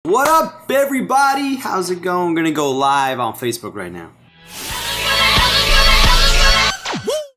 What up, everybody? How's it going? I'm gonna go live on Facebook right now.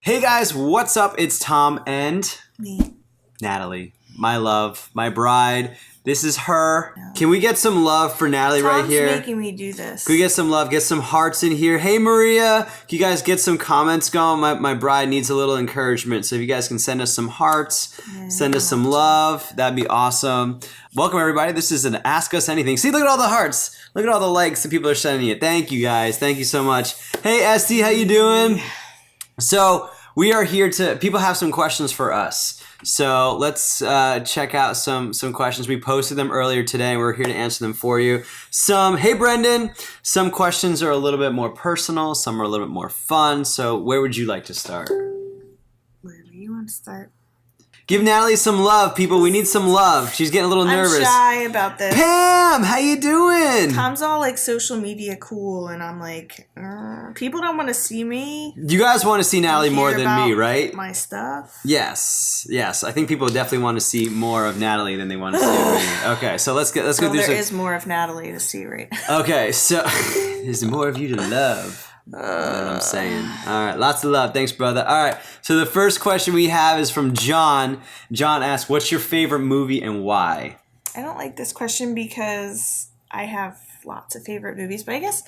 Hey guys, what's up? It's Tom and me, Natalie, my love, my bride. This is her. No. Can we get some love for Natalie right here? Tom's making me do this. Can we get some love? Get some hearts in here. Hey Maria, can you guys get some comments going? My bride needs a little encouragement. So if you guys can send us some hearts, send us some love, that'd be awesome. Welcome everybody. This is an Ask Us Anything. See, look at all the hearts. Look at all the likes that people are sending you. Thank you guys. Thank you so much. Hey Esty, how you doing? So we are here to, people have some questions for us. So let's check out some questions. We posted them earlier today, and we're here to answer them for you. Hey Brendan, some questions are a little bit more personal, some are a little bit more fun. So where would you like to start? Wherever you want to start. Give Natalie some love, people. We need some love. She's getting a little nervous. I'm shy about this. Pam, how you doing? Tom's all like social media cool, and I'm like, people don't want to see me. You guys want to see Natalie more than me, right? My stuff. Yes. I think people definitely want to see more of Natalie than they want to see of me. Okay, so let's go through. There is more of Natalie to see right now. Okay, so there's more of you to love. That's what I'm saying. All right, lots of love. Thanks, brother. All right, so the first question we have is from John. John asks, what's your favorite movie and why? I don't like this question because I have lots of favorite movies, but I guess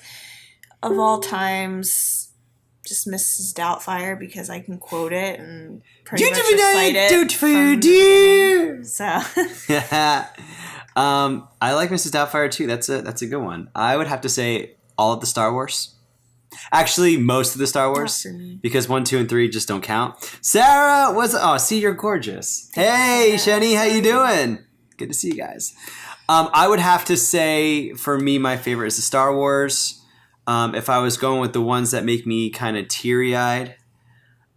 of all times, just Mrs. Doubtfire, because I can quote it and pretty much recite it. Do for your dear. So. I like Mrs. Doubtfire too. That's a good one. I would have to say all of the Star Wars. Actually, most of the Star Wars, because 1, 2, and 3 just don't count. Sarah, see, you're gorgeous. Hey, Shani, how you doing? Good to see you guys. I would have to say, for me, my favorite is the Star Wars. If I was going with the ones that make me kind of teary-eyed,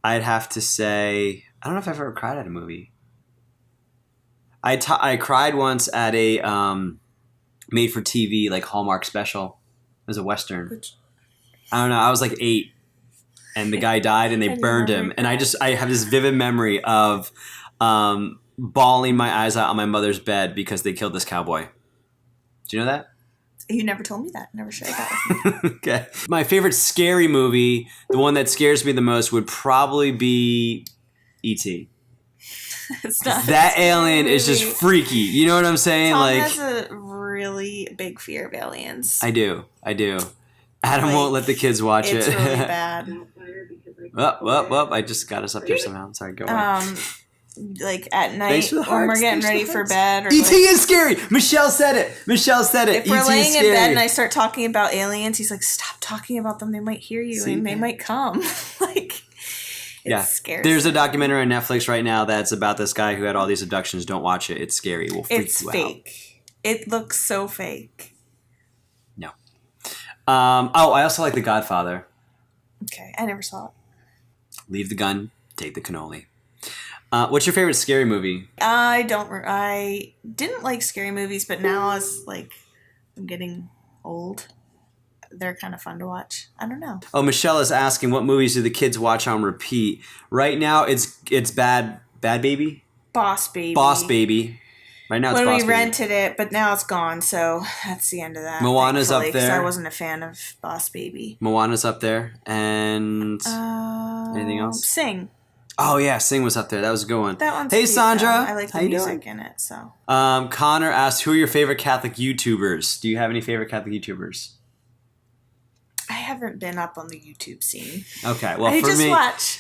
I'd have to say, I don't know if I've ever cried at a movie. I cried once at a made-for-TV, like Hallmark special. It was a Western. I don't know. I was like 8, and the guy died, and they burned him. And I have this vivid memory of bawling my eyes out on my mother's bed because they killed this cowboy. Do you know that? You never told me that. Never shared that with me. Okay. My favorite scary movie, the one that scares me the most, would probably be E.T. That alien is just freaky. You know what I'm saying? Tom has a really big fear of aliens. I do. Adam won't let the kids watch it. It's really bad. Well, I just got us up here somehow. Sorry, go on. Like at night when we're getting ready for bed. Or E.T. is scary. Michelle said it. If we're laying in bed and I start talking about aliens, he's like, "Stop talking about them. They might hear you and they might come." It's scary. There's a documentary on Netflix right now that's about this guy who had all these abductions. Don't watch it. It's scary. It will freak you out. It's fake. It looks so fake. No. I also like The Godfather. Okay, I never saw it. Leave the gun, take the cannoli. What's your favorite scary movie? I didn't like scary movies, but now as I'm getting old, they're kind of fun to watch. I don't know. Oh, Michelle is asking, what movies do the kids watch on repeat? Right now, it's Bad Baby? Boss Baby. Boss Baby. Right now it's when we rented it, but now it's gone, so that's the end of that. Moana's up there. I wasn't a fan of Boss Baby. Moana's up there, and anything else? Sing. Oh yeah, Sing was up there. That was a good one. That one's Hey Sandra, I like the music in it. So. Connor asked, "Who are your favorite Catholic YouTubers? Do you have any favorite Catholic YouTubers?" I haven't been up on the YouTube scene. Okay, well I just watch.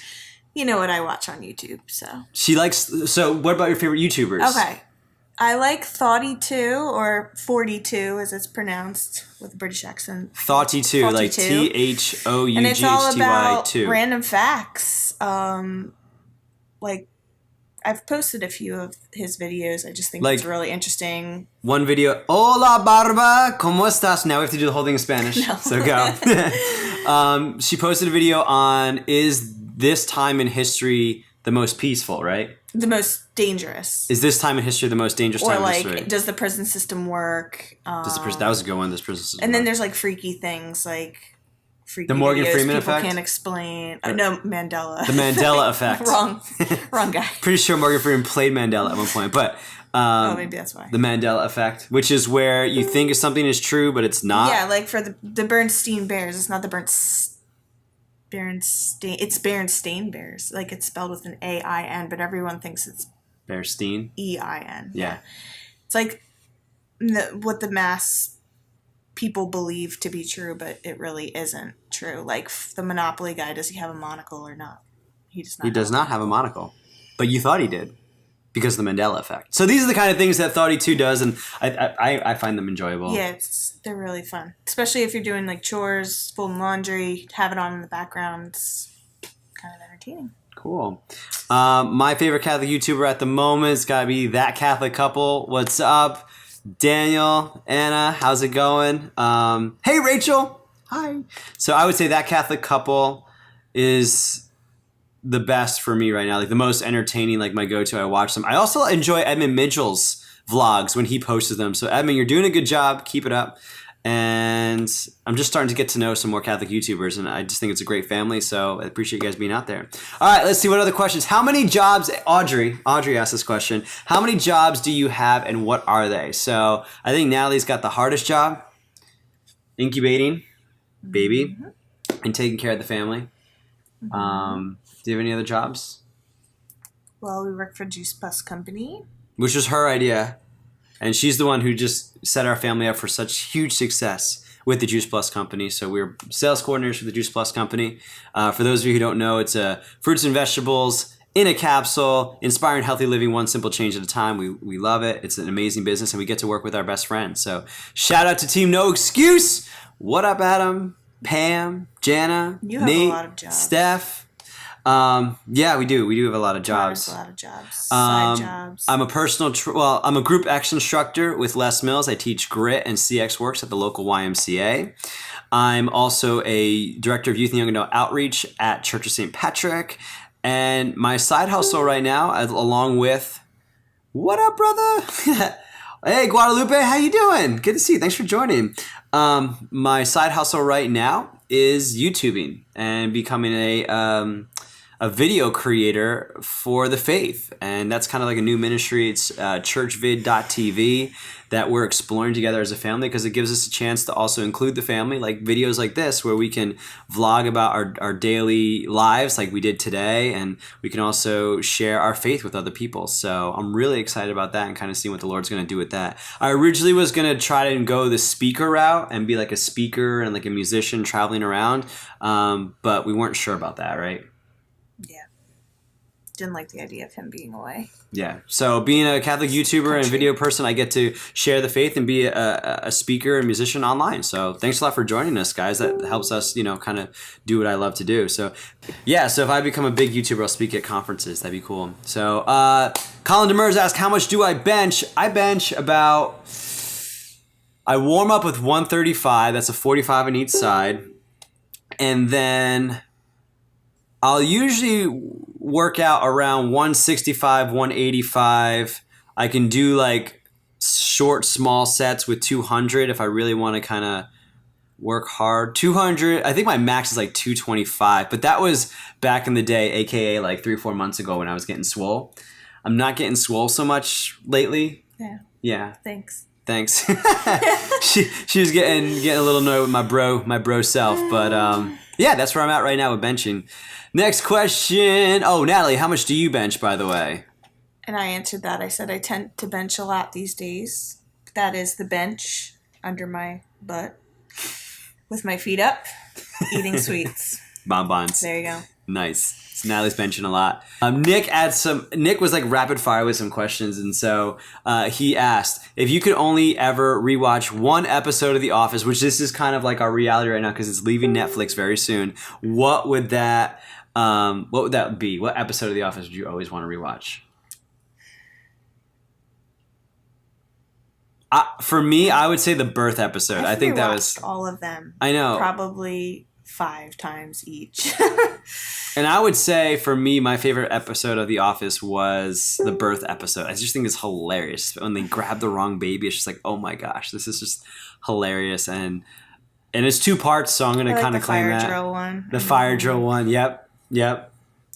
You know what I watch on YouTube, so. She likes. So, what about your favorite YouTubers? Okay. I like Thoughty2 or 42 as it's pronounced with a British accent. Thoughty2, like THOUGHTY2. And it's all about random facts. I've posted a few of his videos. I just think it's really interesting. One video, Hola Barba, ¿cómo estás? Now we have to do the whole thing in Spanish. No. So go. She posted a video on, is this time in history the most peaceful, right? The most dangerous. Is this time in history the most dangerous time in history? Does the prison system work? That was a good one, this prison system. And then there's freaky things the Morgan Freeman effect? People can't explain. No, Mandela. The Mandela effect. Wrong guy. Pretty sure Morgan Freeman played Mandela at one point. But Maybe that's why. The Mandela effect, which is where you think something is true, but it's not. Yeah, like for the Bernstein Bears, it's not the Berenstain. It's Berenstain Bears. Like it's spelled with an A-I-N, but everyone thinks it's Bearstein. E-I-N. Yeah. It's like what the mass people believe to be true, but it really isn't true. Like the Monopoly guy, does he have a monocle or not? He does not. He does not have a monocle, but you thought he did because of the Mandela effect. So these are the kind of things that Thoughty 2 does, and I find them enjoyable. Yeah, they're really fun, especially if you're doing like chores, folding laundry, have it on in the background. It's kind of entertaining. Cool. My favorite Catholic YouTuber at the moment has got to be That Catholic Couple. What's up? Daniel, Anna, how's it going? Hey, Rachel. Hi. So I would say That Catholic Couple is the best for me right now. Like the most entertaining, like my go-to. I watch them. I also enjoy Edmund Mitchell's vlogs when he posts them. So Edmund, you're doing a good job. Keep it up. And I'm just starting to get to know some more Catholic YouTubers, and I just think it's a great family, so I appreciate you guys being out there. All right, let's see what other questions. How many jobs, Audrey asked this question, how many jobs do you have and what are they? So I think Natalie's got the hardest job, incubating, baby, and taking care of the family. Do you have any other jobs? Well, we work for Juice Plus Company. Which was her idea. And she's the one who just set our family up for such huge success with the Juice Plus Company. So we're sales coordinators for the Juice Plus Company. For those of you who don't know, it's fruits and vegetables in a capsule, inspiring healthy living one simple change at a time. We love it. It's an amazing business, and we get to work with our best friends. So shout out to Team No Excuse. What up, Adam, Pam, Jana, You have Nate, a lot of jobs. Steph. Yeah, we do. We do have a lot of jobs. A lot of jobs. Side jobs. I'm I'm a group X instructor with Les Mills. I teach grit and CX works at the local YMCA. I'm also a director of youth and young adult outreach at Church of St. Patrick. And my side hustle right now, along with, what up, brother? Hey, Guadalupe, how you doing? Good to see you. Thanks for joining. My side hustle right now is YouTubing and becoming a video creator for the faith. And that's kind of like a new ministry. It's churchvid.tv that we're exploring together as a family, because it gives us a chance to also include the family, like videos like this where we can vlog about our daily lives like we did today, and we can also share our faith with other people. So I'm really excited about that and kind of seeing what the Lord's going to do with that. I originally was going to try to go the speaker route and be like a speaker and like a musician traveling around, but we weren't sure about that, right? Yeah. Didn't like the idea of him being away. Yeah. So being a Catholic YouTuber and video person, I get to share the faith and be a speaker and musician online. So thanks a lot for joining us, guys. That helps us, kind of do what I love to do. So yeah, so if I become a big YouTuber, I'll speak at conferences. That'd be cool. So Colin Demers asked, how much do I bench? I bench I warm up with 135. That's a 45 on each side. And then I'll usually work out around 165, 185. I can do like short, small sets with 200 if I really want to kind of work hard. 200, I think my max is like 225, but that was back in the day, aka like 3 or 4 months ago when I was getting swole. I'm not getting swole so much lately. Yeah. Yeah. Thanks. she was getting a little annoyed with my bro self, but yeah, that's where I'm at right now with benching. Next question. Oh, Natalie, how much do you bench, by the way? And I answered that. I said I tend to bench a lot these days. That is the bench under my butt with my feet up, eating sweets. Bonbons. There you go. Nice. So Natalie's benching a lot. Nick was like rapid fire with some questions, and so he asked, if you could only ever rewatch one episode of The Office, which this is kind of like our reality right now because it's leaving Netflix very soon, what would that be? What episode of The Office would you always want to rewatch? For me, I would say the birth episode. I think that was all of them. I know. Probably 5 times each. And I would say for me, my favorite episode of The Office was the birth episode. I just think it's hilarious. When they grab the wrong baby, it's just like, oh my gosh, this is just hilarious. And it's 2 parts, so I'm going to kind of claim that. The fire drill one. The fire drill one. Yep.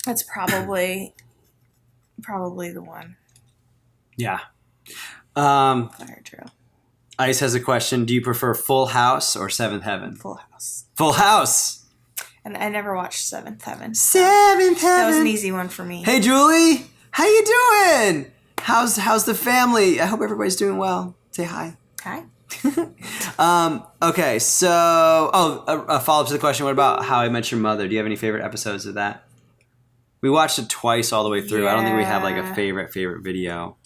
That's probably the one. Yeah. Fire drill. Ice has a question. Do you prefer Full House or Seventh Heaven? Full House. Full House. And I never watched Seventh Heaven. Seventh Heaven. That was an easy one for me. Hey, Julie. How you doing? How's the family? I hope everybody's doing well. Say hi. Hi. Okay, so a follow-up to the question. What about How I Met Your Mother? Do you have any favorite episodes of that? We watched it twice all the way through. I don't think we have like a favorite video.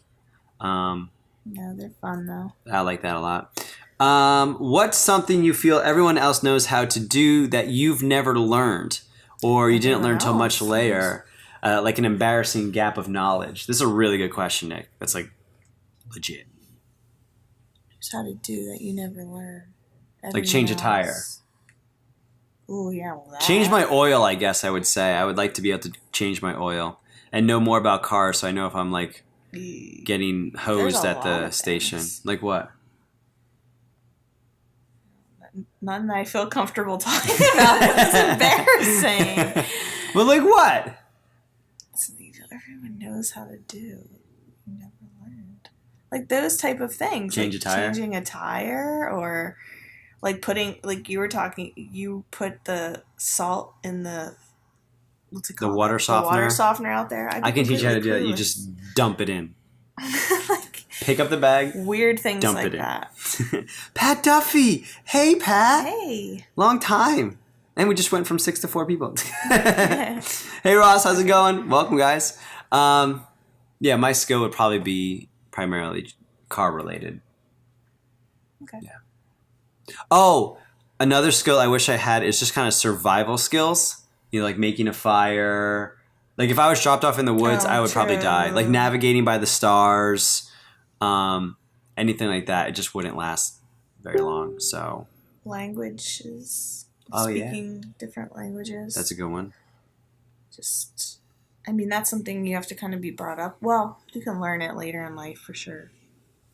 No, they're fun though. I like that a lot. What's something you feel everyone else knows how to do that you've never learned, or you didn't learn till much later? Like an embarrassing gap of knowledge. This is a really good question, Nick. That's like legit. Just how to do that you never learn. Like change a tire. Oh yeah, well, that. Change my oil, I guess I would say. I would like to be able to change my oil and know more about cars, so I know if I'm like getting hosed at the station. Like what? None that I feel comfortable talking about. It's embarrassing. But like what? Something everyone knows how to do. You never learned. Like those type of things. Change like a tire? Changing a tire, or like putting, like you were talking, you put the salt in the, what's it called? The water softener? The water softener out there. I can teach you how to do that. You just dump it in. Like, pick up the bag. Weird things dump like it in. that. Pat Duffy. Hey, Pat. Hey. Long time. And we just went from 6 to 4 people. Hey, Ross. How's it going? Welcome, guys. Yeah, my skill would probably be primarily car related. Okay. Yeah. Oh, another skill I wish I had is just kind of survival skills. You know, like making a fire. Like if I was dropped off in the woods, I would probably die. Like navigating by the stars, anything like that. It just wouldn't last very long. So languages. Oh, speaking different languages. That's a good one. Just, I mean, that's something you have to kind of be brought up. Well, you can learn it later in life for sure.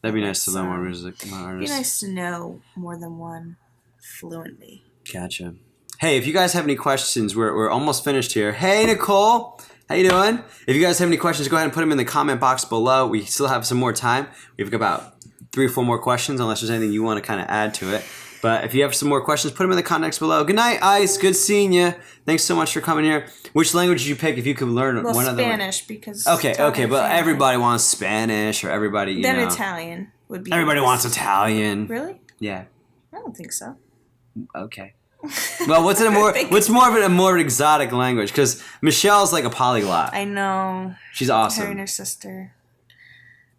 That'd be nice to learn more music, more artists. It'd be nice to know more than one fluently. Gotcha. Hey, if you guys have any questions, we're almost finished here. Hey, Nicole. How you doing? If you guys have any questions, go ahead and put them in the comment box below. We still have some more time. We've got about 3 or 4 more questions, unless there's anything you want to kind of add to it. But if you have some more questions, put them in the comments below. Good night, Ice. Good seeing you. Thanks so much for coming here. Which language did you pick if you could learn one other? Spanish, because Okay, but everybody wants Spanish, or everybody, you then know. Italian would be. Everybody nice. wants Italian. Really? Yeah. I don't think so. Okay. Well, what's more of an exotic language? Because Michelle's like a polyglot. I know. She's awesome. Her and her sister.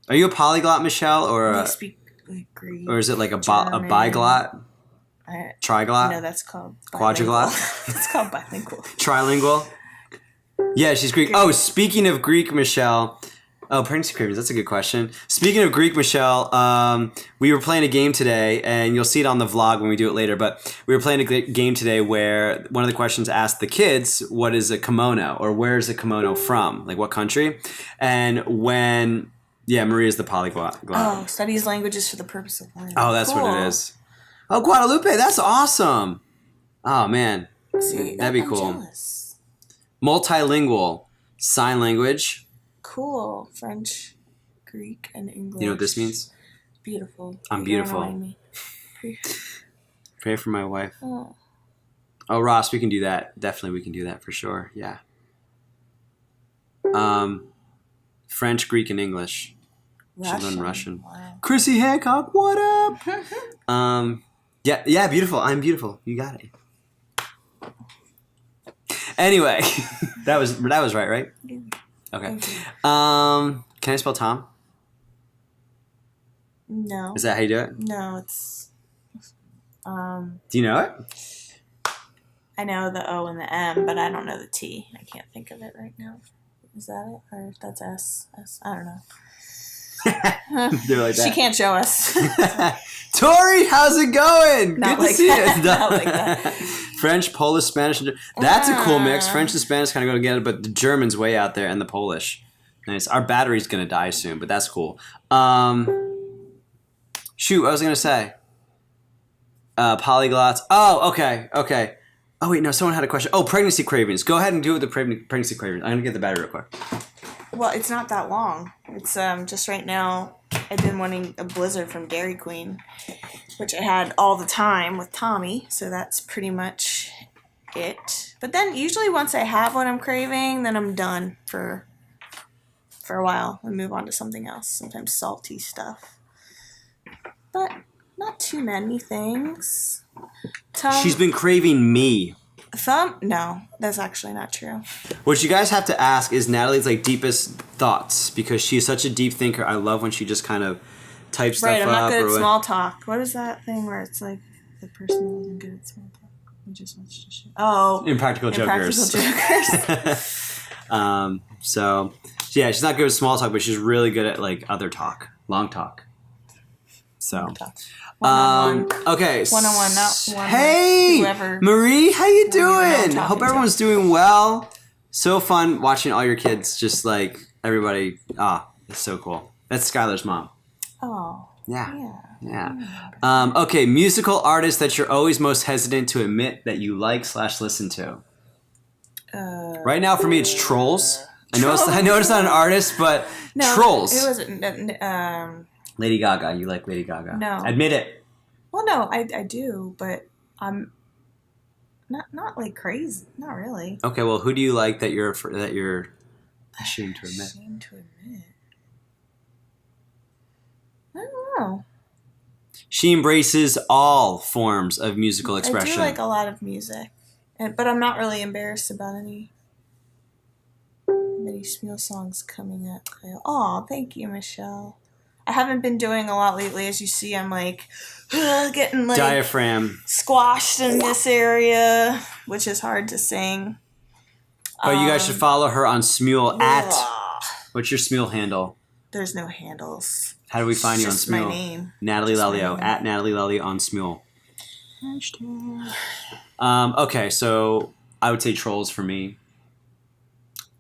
Are you a polyglot, Michelle, or They speak like Greek, or is it like a German. biglot? Triglot? No, that's called quadriglot. It's called bilingual. Trilingual. Yeah, she's Greek. Oh, speaking of Greek, Michelle. Oh, pregnancy cravings. That's a good question. Speaking of Greek, Michelle, we were playing a game today, and you'll see it on the vlog when we do it later. But we were playing a game today where one of the questions asked the kids, "What is a kimono?" or "Where is a kimono from?" Like what country? And when Maria's the polyglot. Oh, studies languages for the purpose of learning. Oh, that's what it is. Oh, Guadalupe, that's awesome. Oh man, See, that'd be I'm cool. Jealous. Multilingual, sign language. Cool. French, Greek, and English. You know what this means? Beautiful. I'm You're beautiful. annoying me. Pray for my wife. Oh. Oh, Ross, we can do that. Definitely, we can do that for sure. Yeah. French, Greek, and English. Should learn Russian. Wow. Chrissy Hancock, what up? Yeah, beautiful. I'm beautiful. You got it. Anyway, that was right? Yeah. Okay. Can I spell Tom? No. Is that how you do it? No, it's. Do you know it? I know the O and the M, but I don't know the T. I can't think of it right now. Is that it? Or that's S? I don't know. Do it like that. She can't show us. Tori, how's it going? Not Good like to see that. you. Not like that. French, Polish, Spanish. That's a cool mix. French and Spanish kind of go together, but the German's way out there and the Polish. Nice. Our battery's going to die soon, but that's cool. Shoot, what was I going to say? Polyglots. Oh, okay. Oh, wait, no, someone had a question. Oh, pregnancy cravings. Go ahead and do it with the pregnancy cravings. I'm going to get the battery real quick. Well, it's not that long. It's just right now. I've been wanting a Blizzard from Dairy Queen, which I had all the time with Tommy, so that's pretty much it. But then usually once I have what I'm craving, then I'm done for a while and move on to something else, sometimes salty stuff. But not too many things. She's been craving me. No, that's actually not true. What you guys have to ask is Natalie's like deepest thoughts, because she's such a deep thinker. I love when she just kind of types stuff up. Right, I'm not good at small talk. What is that thing where it's like the person who isn't good at small talk who just wants to shit? Oh, Impractical Jokers. So yeah, she's not good at small talk, but she's really good at like other talk, long talk. So. Okay. One-on-one, not one. Hey, whoever. Marie, how you doing? Hope to. everyone's doing well. So fun watching all your kids, just like everybody. It's so cool. That's Skylar's mom. Oh. Yeah. Okay, musical artist that you're always most hesitant to admit that you like/listen to. Right now, for me, it's Trolls. I know it's not an artist, but no, Trolls. It was Lady Gaga. You like Lady Gaga? No. Admit it. Well, no, I do, but I'm not like crazy. Not really. Okay, well, who do you like that you're ashamed to admit? Ashamed to admit. I don't know. She embraces all forms of musical expression. I do like a lot of music, but I'm not really embarrassed about any Smule songs coming up. Oh, thank you, Michelle. I haven't been doing a lot lately. As you see, I'm like getting like diaphragm squashed in this area, which is hard to sing. But you guys should follow her on Smule at. What's your Smule handle? There's no handles. How do we find you on just Smule? My name. Natalie Lelio at Natalie Lelio on Smule. Okay, so I would say Trolls for me.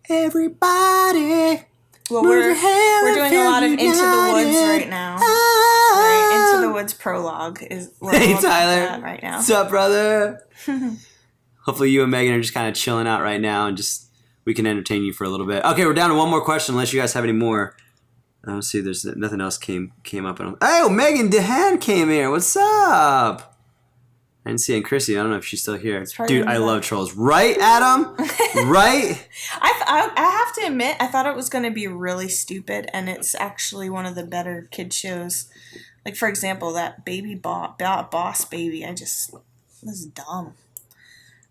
Everybody. Well, we're doing a lot of Into the Woods right now. Right? Into the Woods prologue is what hey we're Tyler right now. What's up, brother? Hopefully you and Megan are just kind of chilling out right now, and just we can entertain you for a little bit. Okay, we're down to one more question unless you guys have any more. I don't see there's nothing else came up. Oh, Megan DeHaan came here. What's up? I didn't see it. And Chrissy, I don't know if she's still here. Dude, I love Trolls. Right, Adam? Right? I have to admit, I thought it was going to be really stupid, and it's actually one of the better kid shows. Like, for example, that Boss Baby, was dumb.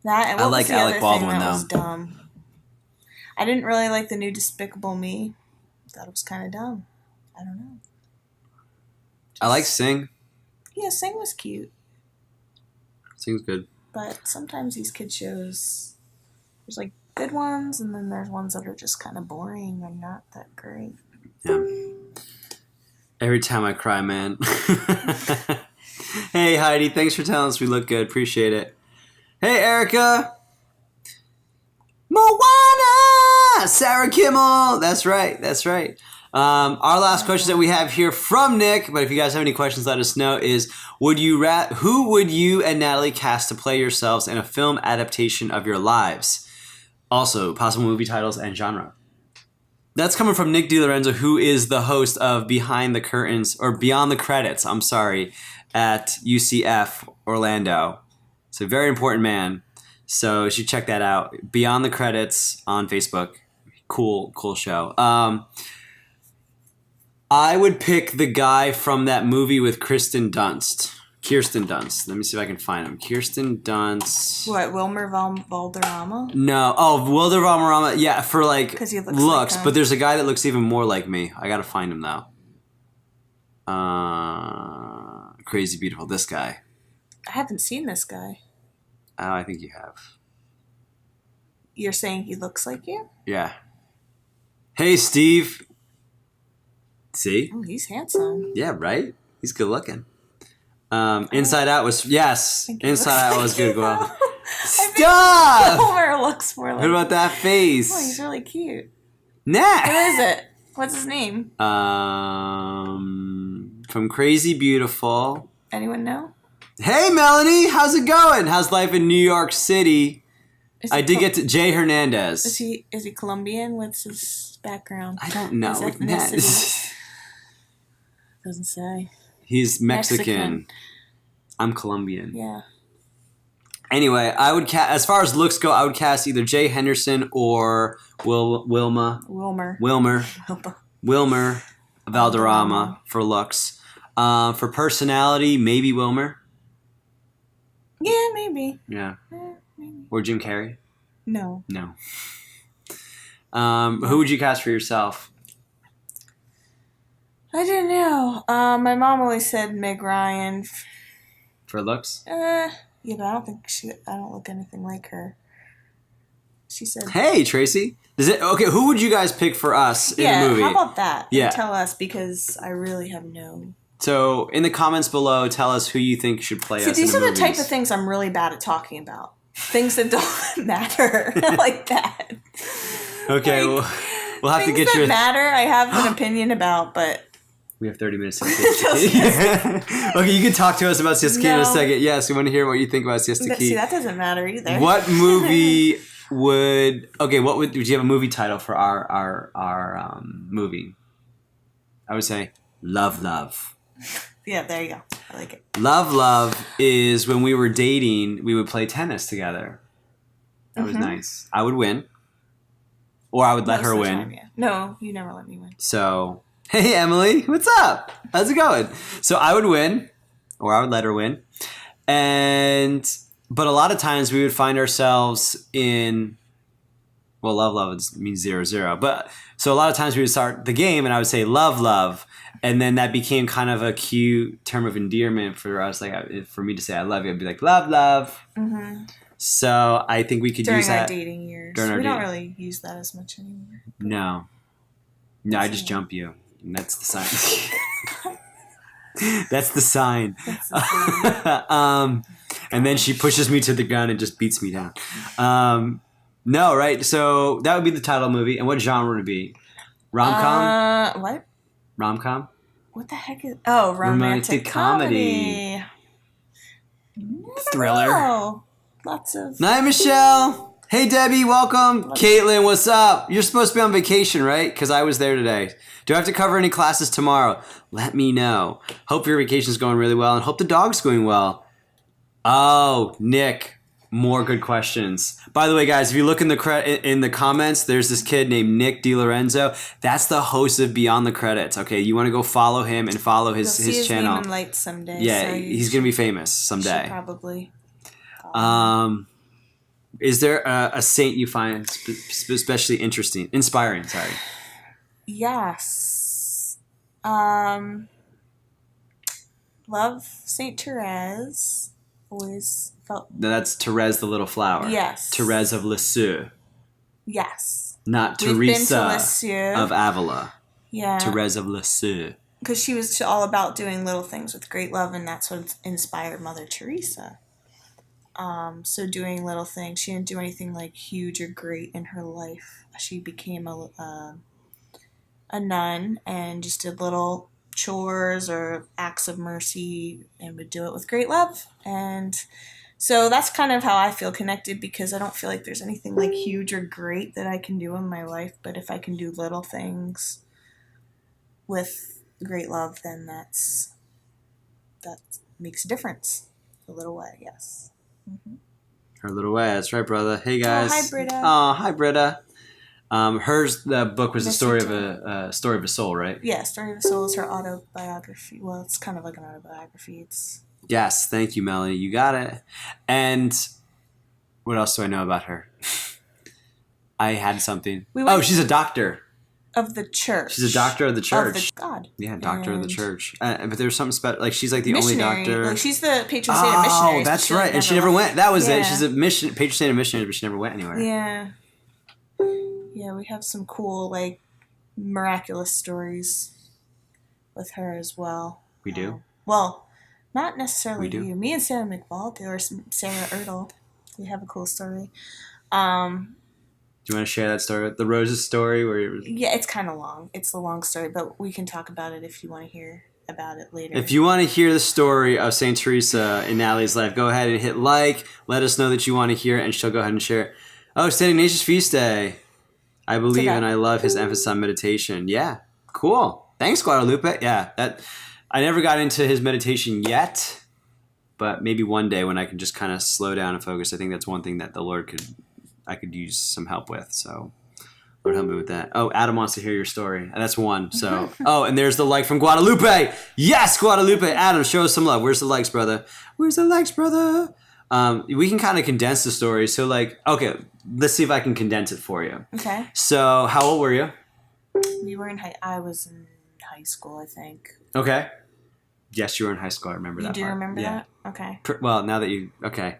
That, and what I like was the Alec other Baldwin, thing that though. was dumb? I didn't really like the new Despicable Me. I thought it was kind of dumb. I don't know. I like Sing. Yeah, Sing was cute. Sing's good. But sometimes these kid shows, there's like good ones, and then there's ones that are just kind of boring and not that great. Yeah. Every time I cry, man. Hey, Heidi, thanks for telling us we look good. Appreciate it. Hey, Erica. Moana! Sarah Kimmel. That's right. Our last question that we have here from Nick, but if you guys have any questions, let us know, is who would you and Natalie cast to play yourselves in a film adaptation of your lives? Also, possible movie titles and genre. That's coming from Nick DiLorenzo, who is the host of Behind the Curtains, or Beyond the Credits, at UCF Orlando. It's a very important man. So you should check that out. Beyond the Credits on Facebook. Cool show. I would pick the guy from that movie with Kirsten Dunst. Let me see if I can find him. Kirsten Dunst. What, Wilmer Valderrama? No. Oh, Wilder Valderrama. Yeah, for like 'Cause he looks looks. like him. But there's a guy that looks even more like me. I gotta find him though. Crazy Beautiful. This guy. I haven't seen this guy. Oh, I think you have. You're saying he looks like you? Yeah. Hey, Steve. See? Oh, he's handsome. Yeah, right? He's good looking. Inside Out was, yes. Inside Out was good. Well. Stop! Wilmer looks more like What about that face? Oh, he's really cute. Nah. Who is it? What's his name? From Crazy Beautiful. Anyone know? Hey, Melanie. How's it going? How's life in New York City? I did get to Jay Hernandez. Is he Colombian? What's his background? I don't know. His ethnicity. Doesn't say. He's Mexican. I'm Colombian. Yeah. Anyway, I would as far as looks go, I would cast either Jay Henderson or Wilmer Valderrama for looks. For personality, maybe Wilmer. Yeah, maybe. Yeah. Maybe. Or Jim Carrey. No. Who would you cast for yourself? I don't know. My mom always said Meg Ryan. For looks? Yeah, but I don't think I don't look anything like her. She said... Hey, Tracy. Okay, who would you guys pick for us in the movie? Yeah, how about that? Yeah. Tell us, because I really have no... So, in the comments below, tell us who you think should play us in the movies. These are the type of things I'm really bad at talking about. Things that don't matter. Like that. Okay, we'll have to get your... your... Things that matter, I have an opinion about, but... We have 30 minutes to Okay, you can talk to us about Siesta Key in a second. Yes, we want to hear what you think about Siesta Key. See, that doesn't matter either. What movie would you have a movie title for our movie? I would say Love. Yeah, there you go. I like it. Love is when we were dating, we would play tennis together. That was nice. I would win. Or I would let her win. Time, yeah. No, you never let me win. So... Hey, Emily, what's up? How's it going? So I would win, or I would let her win. But a lot of times we would find ourselves in, well, love means 0-0. But so a lot of times we would start the game and I would say love. And then that became kind of a cute term of endearment for us. Like for me to say I love you, I'd be like, love. Mm-hmm. So I think we could use that. During our dating years. We don't really use that as much anymore. No, I just jump you. And that's the sign. That's the sign. And then she pushes me to the ground and just beats me down. No, right? So that would be the title of the movie. And what genre would it be? Rom-com? What? Rom-com? What the heck is... Oh, romantic comedy. Thriller. Lots of... Night, Michelle. Hey, Debbie, welcome. Caitlin, what's up? You're supposed to be on vacation, right? Because I was there today. Do I have to cover any classes tomorrow? Let me know. Hope your vacation's going really well and hope the dog's going well. Oh, Nick, more good questions. By the way, guys, if you look in the comments, there's this kid named Nick DiLorenzo. That's the host of Beyond the Credits. Okay, you want to go follow him and follow his channel. His name in lights someday. Yeah, so he's going to be famous someday. Probably. Is there a saint you find especially inspiring? Sorry. Yes. Love Saint Therese. Always felt... No, that's Therese the Little Flower. Yes. Therese of Lisieux. Yes. Not Theresa of Avila. Yeah. Therese of Lisieux. Because she was all about doing little things with great love, and that's what inspired Mother Teresa. So doing little things. She didn't do anything like huge or great in her life. She became a nun and just did little chores or acts of mercy and would do it with great love. And so that's kind of how I feel connected, because I don't feel like there's anything like huge or great that I can do in my life. But if I can do little things with great love, then that makes a difference. A little way, yes. Mm-hmm. Her little way. That's right, brother. Hey, guys. Oh, hi, Britta. Oh, hi, Britta. The book was the story of a soul, right? Yeah, Story of a Soul is her autobiography. Well, it's kind of like an autobiography. Yes, thank you, Melanie. You got it. And what else do I know about her? I had something. She's a doctor. Of the church. She's a doctor of the church. Of God. Yeah, doctor of the church. But there's something special. Like, she's like the only doctor. Like, she's the patron saint of missionaries. Oh, that's right. And she never went. That was it. She's a patron saint of missionaries, but she never went anywhere. Yeah. Yeah, we have some cool, like, miraculous stories with her as well. We do? Well, not necessarily we do. You. Me and Sarah McFall do, or Sarah Ertl. We have a cool story. Do you want to share that story? The Roses story? Yeah, it's kind of long. It's a long story, but we can talk about it if you want to hear about it later. If you want to hear the story of St. Teresa in Natalie's life, go ahead and hit like. Let us know that you want to hear it, and she'll go ahead and share it. Oh, St. Ignatius Feast Day. I believe and I love his emphasis on meditation. Yeah, cool. Thanks, Guadalupe. Yeah, I never got into his meditation yet, but maybe one day when I can just kind of slow down and focus, I think that's one thing that I could use some help with. So Lord help me with that. Oh, Adam wants to hear your story. That's one. So, and there's the like from Guadalupe. Yes, Guadalupe. Adam, show us some love. Where's the likes, brother? Where's the likes, brother? We can kind of condense the story. So like, okay, let's see if I can condense it for you. Okay. So how old were you? I was in high school, I think. Okay. Yes, you were in high school. I remember that part. You do remember that? Okay. Well, now that you... Okay.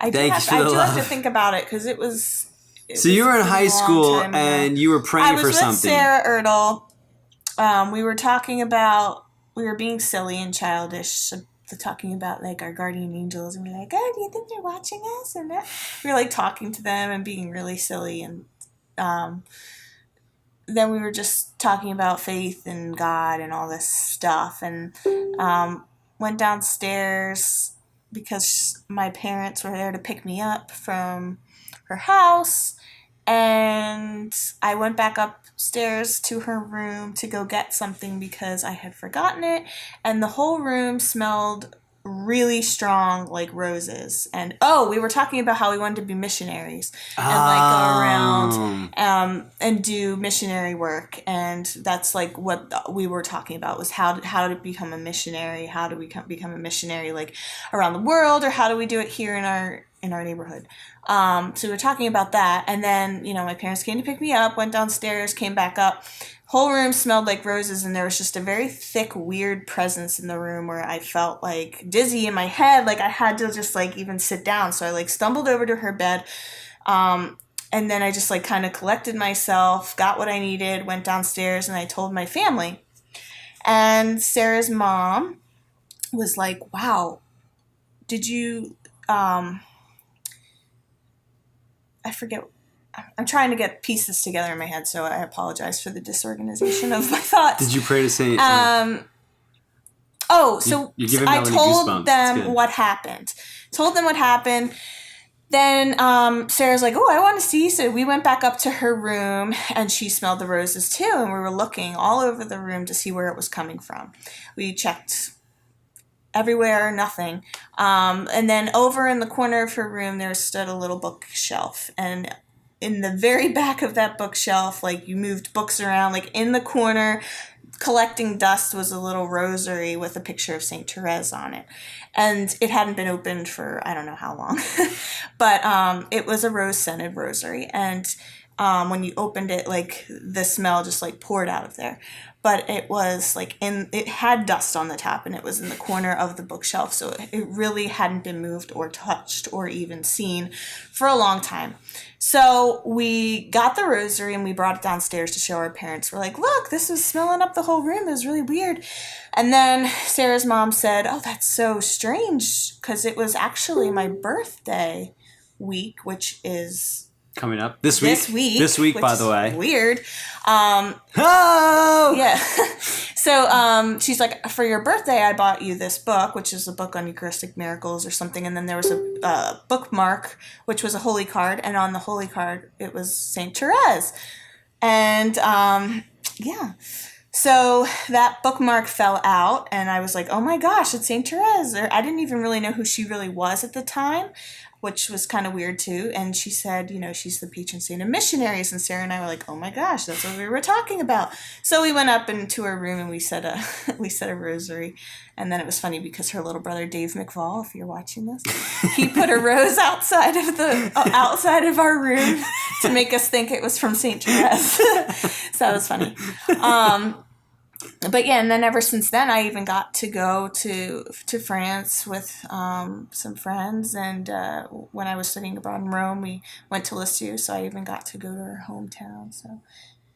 I do have to think about it because it was... So you were in high school and you were praying for something. I was with Sarah Ertl. We were talking about... We were being silly and childish, talking about like our guardian angels, and we're like, "Oh, do you think they're watching us?" And we were like talking to them and being really silly, and then we were just talking about faith and God and all this stuff, and went downstairs because my parents were there to pick me up from her house, and I went back upstairs to her room to go get something because I had forgotten it, and the whole room smelled really strong, like roses. And we were talking about how we wanted to be missionaries and like go around and do missionary work, and that's like what we were talking about, was how to become a missionary, how do we become a missionary like around the world, or how do we do it here in our neighborhood. So we were talking about that, and then my parents came to pick me up, went downstairs, came back up. Whole room smelled like roses, and there was just a very thick, weird presence in the room where I felt like dizzy in my head, like I had to just like even sit down. So I like stumbled over to her bed, and then I just like kind of collected myself, got what I needed, went downstairs, and I told my family. And Sarah's mom was like, "Wow, did you?" I forget. I'm trying to get pieces together in my head, so I apologize for the disorganization of my thoughts. Did you pray to Saint? I told them what happened. Then Sarah's like, "Oh, I want to see." So we went back up to her room, and she smelled the roses too, and we were looking all over the room to see where it was coming from. We checked everywhere, nothing. And then over in the corner of her room, there stood a little bookshelf, and in the very back of that bookshelf, like you moved books around, like in the corner, collecting dust, was a little rosary with a picture of Saint Theresa on it. And it hadn't been opened for I don't know how long, but it was a rose-scented rosary. And when you opened it, like the smell just like poured out of there. But it was like it had dust on the top, and it was in the corner of the bookshelf. So it really hadn't been moved or touched or even seen for a long time. So we got the rosary and we brought it downstairs to show our parents. We're like, "Look, this was smelling up the whole room. It was really weird." And then Sarah's mom said, "Oh, that's so strange," because it was actually my birthday week, which is coming up this week, by the way. Weird. Oh! Yeah. So she's like, "For your birthday, I bought you this book," which is a book on Eucharistic miracles or something. And then there was a bookmark, which was a holy card. And on the holy card, it was Saint Therese. And yeah. So that bookmark fell out, and I was like, "Oh my gosh, it's Saint Therese." I didn't even really know who she really was at the time, which was kind of weird too. And she said, she's the patron saint of missionaries. And Sarah and I were like, "Oh my gosh, that's what we were talking about." So we went up into her room and we said a rosary. And then it was funny because her little brother, Dave McFall, if you're watching this, he put a rose outside of our room to make us think it was from Saint Therese. So that was funny. But yeah, and then ever since then, I even got to go to France with some friends, and when I was studying abroad in Rome, we went to Lisieux, so I even got to go to her hometown. So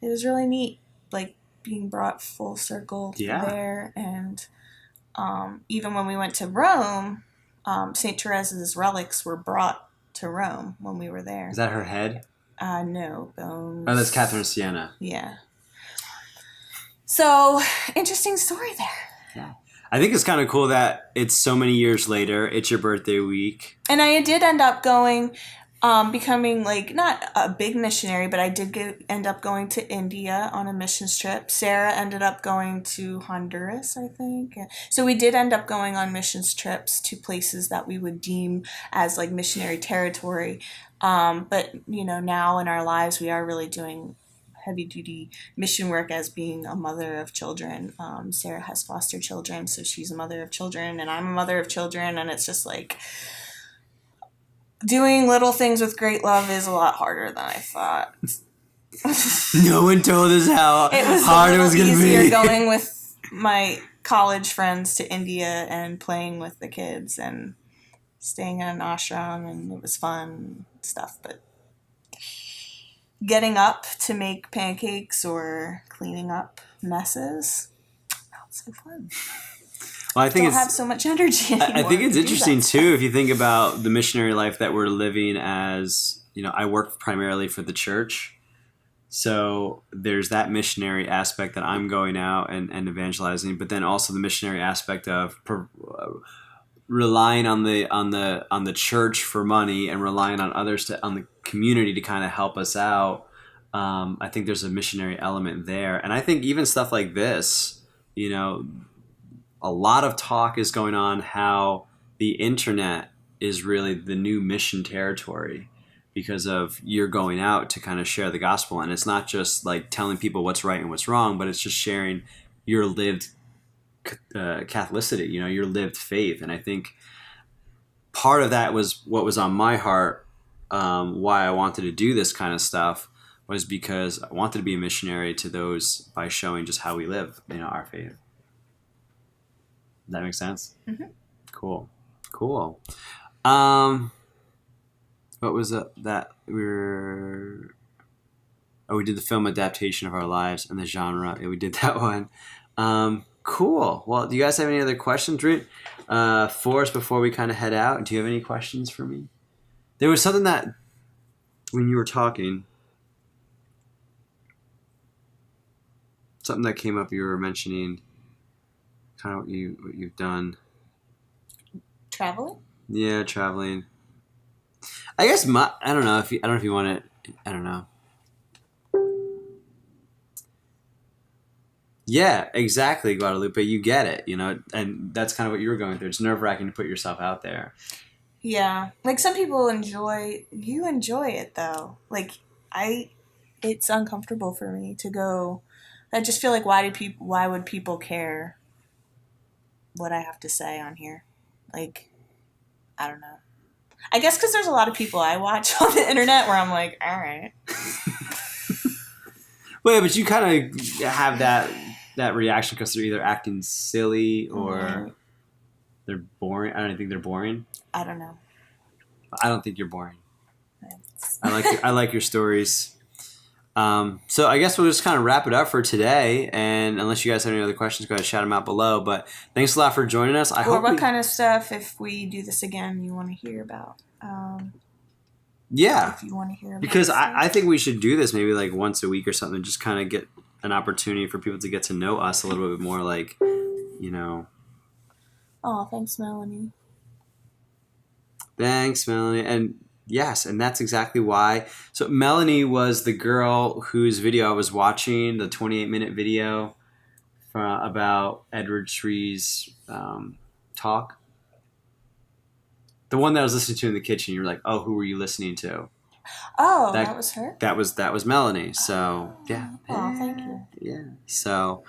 it was really neat, like being brought full circle there. And even when we went to Rome, St. Theresa's relics were brought to Rome when we were there. Is that her head? No, bones. Oh, that's Catherine of Siena. Yeah. So, interesting story there. Yeah. I think it's kind of cool that it's so many years later. It's your birthday week. And I did end up going Becoming like not a big missionary, but I did end up going to India on a missions trip. Sarah ended up going to Honduras, I think. So we did end up going on missions trips to places that we would deem as like missionary territory. But now in our lives, we are really doing heavy duty mission work as being a mother of children. Sarah has foster children, so she's a mother of children, and I'm a mother of children, and it's just like doing little things with great love is a lot harder than I thought. No one told us how hard it was going to be. Easier going with my college friends to India and playing with the kids and staying in an ashram, and it was fun and stuff. But getting up to make pancakes or cleaning up messes, not so fun. Well, I think don't have so much energy anymore. I think it's interesting too if you think about the missionary life that we're living as, I work primarily for the church. So there's that missionary aspect that I'm going out and evangelizing, but then also the missionary aspect of relying on the church for money and relying on others on the community to kind of help us out. I think there's a missionary element there. And I think even stuff like this, a lot of talk is going on how the internet is really the new mission territory because of you're going out to kind of share the gospel. And it's not just like telling people what's right and what's wrong, but it's just sharing your lived Catholicity, your lived faith. And I think part of that was what was on my heart, why I wanted to do this kind of stuff was because I wanted to be a missionary to those by showing just how we live, our faith. Does that make sense? Mm-hmm. Cool. What was that we were? Oh, we did the film adaptation of our lives and the genre. Yeah, we did that one. Cool. Well, do you guys have any other questions for us before we kind of head out? Do you have any questions for me? There was something that when you were talking, something that came up. You were mentioning kind of what you've done. Traveling? Yeah, traveling. I guess I don't know if you want to. I don't know. Yeah, exactly, Guadalupe. You get it, and that's kind of what you were going through. It's nerve-wracking to put yourself out there. Yeah, like some people enjoy it though. Like it's uncomfortable for me to go. I just feel like why would people care what I have to say on here? Like, I don't know. I guess because there's a lot of people I watch on the internet where I'm like, all right. Wait, but you kind of have that reaction because they're either acting silly or they're boring. I don't think they're boring. I don't know. I don't think you're boring. I like your stories. So I guess we'll just kind of wrap it up for today. And unless you guys have any other questions, go ahead and shout them out below. But thanks a lot for joining us. What kind of stuff, if we do this again, you want to hear about? Yeah. If you want to hear about because I think we should do this maybe like once a week or something. Just kind of get an opportunity for people to get to know us a little bit more. Like, Oh, thanks, Melanie. Thanks, Melanie. And yes, and that's exactly why. So Melanie was the girl whose video I was watching, the 28-minute video about Edward Shree's talk. The one that I was listening to in the kitchen. You were like, oh, who were you listening to? Oh, that was her? That was Melanie. So, yeah. Oh, thank you. Yeah. So,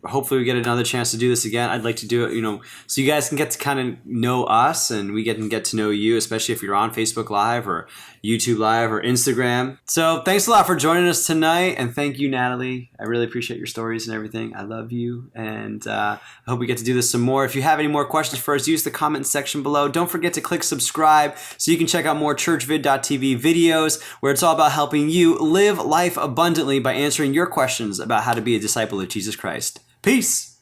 hopefully we get another chance to do this again. I'd like to do it, so you guys can get to kind of know us and we get to know you, especially if you're on Facebook Live or YouTube Live or Instagram. So thanks a lot for joining us tonight. And thank you, Natalie. I really appreciate your stories and everything. I love you. And I hope we get to do this some more. If you have any more questions for us, use the comment section below. Don't forget to click subscribe so you can check out more churchvid.tv videos where it's all about helping you live life abundantly by answering your questions about how to be a disciple of Jesus Christ. Peace.